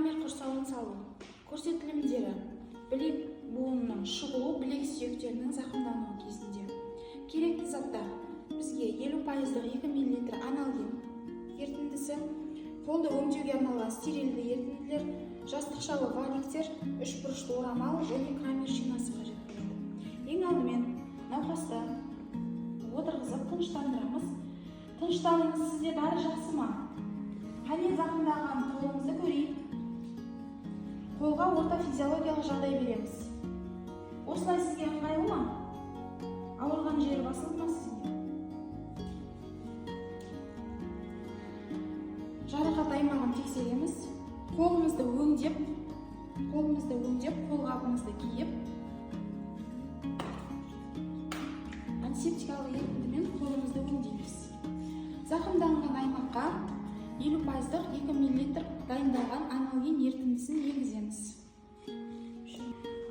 Крамер құрсауын салу. Көрсетілімдері: білек буынының шығуы білек сүйектерінің зақымдануы кезінде. Керекті заттар: бізге 50% 2 мл анальгин ерітіндісі, қолды өңдеуге арналған стерильді ерітінділер, жастықшалы валиктер, 3 бұрышты орамал және крамер шинасы қажет болады. Ең алдымен науқасты отырғызып тыныштандырамыз. Тынышталыңыз, сізде бәрі жақсы ма? Қане зақымдаған қолыңызды көрейік. Қолға орта физиологиялық жағдай береміз. Осылай сізге ыңғайлы ма? Ауырған жері басылды ма сізге? Жарақат аймағын тексереміз. Қолымызды өңдеп, қолғабымызды киіп, антисептикалық ерітіндімен қолымызды өңдейміз. Зақымданған аймаққа 50% 2 мл дайындалған анальгин ерітіндісін енгіземіз.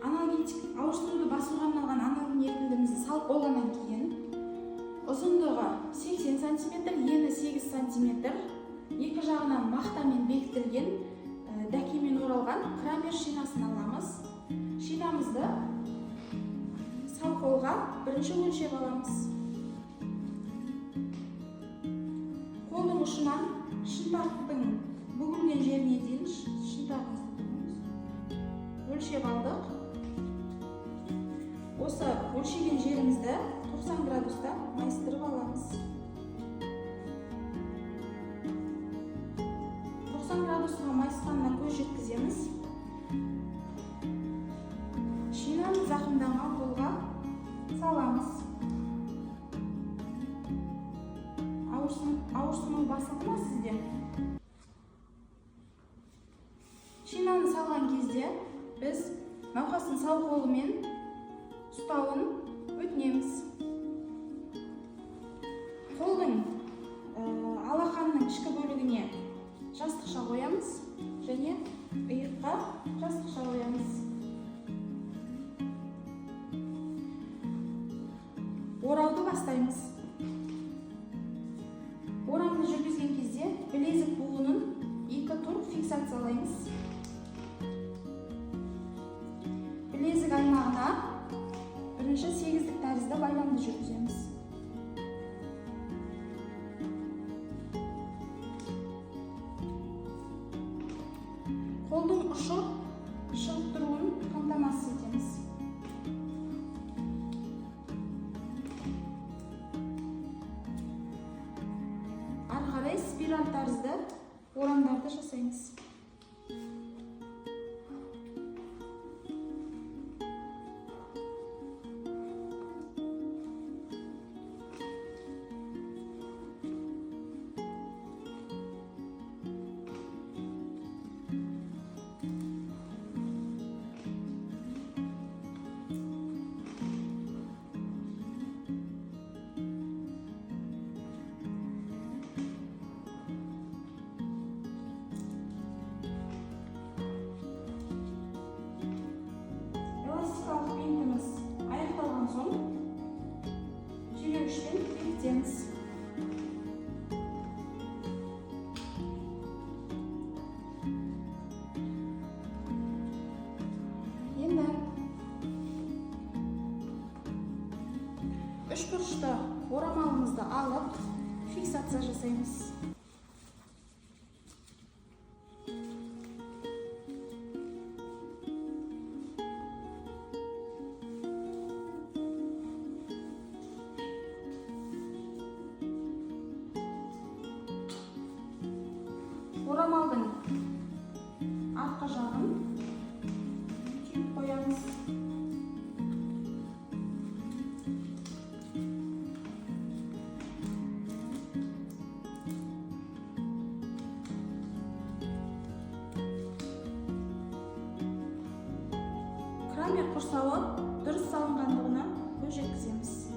Анальгетик ауырсынуды басуға арналған анальгин ерітіндімізді салып болғаннан кейін, ұзындығы 80 см, ені 8 см, екі жағынан мақтамен бекітілген дәкемен оралған крамер шинасын аламыз. Шинамызды сау қолға бірінші өлшеп аламыз. Қолдың ұшынан шынтақтың бүгілген жеріне дейін шынтағымызды өлшеп алдық. Осы өлшеген жерімізді 90 градуста майыстырып аламыз. 90 градусқа майысқанына көз жеткіземіз. Шинаны зақымданған қолға саламыз. Ауырсыну басылды ма сізде? Шинаны салған кезде біз науқастың сау қолымен ұстауын өтінеміз. Қолдың алақанның ішкі бөлігіне жастықша қоямыз және иыққа жастықша қоямыз. Орауды бастаймыз. Орамды жүргізген кезде білезік буынын 2 тур фиксациялаймыз. Білезік аймағына бірінші 8-дік тәрізді байламды жүргіземіз. Қолдың ұшы шығып тұруын қамтамасыз етеміз. Ары қарай спираль тәрізді орамдарды жасаймыз. Аяқталған соң желегішпен бекітеміз. Енді 3 бұрышты орамалымызды алып фиксация жасаймыз. Орамалдың артқы жағын түйіп қоямыз. Крамер құрсауы дұрыс салынғандығына көз жеткіземіз.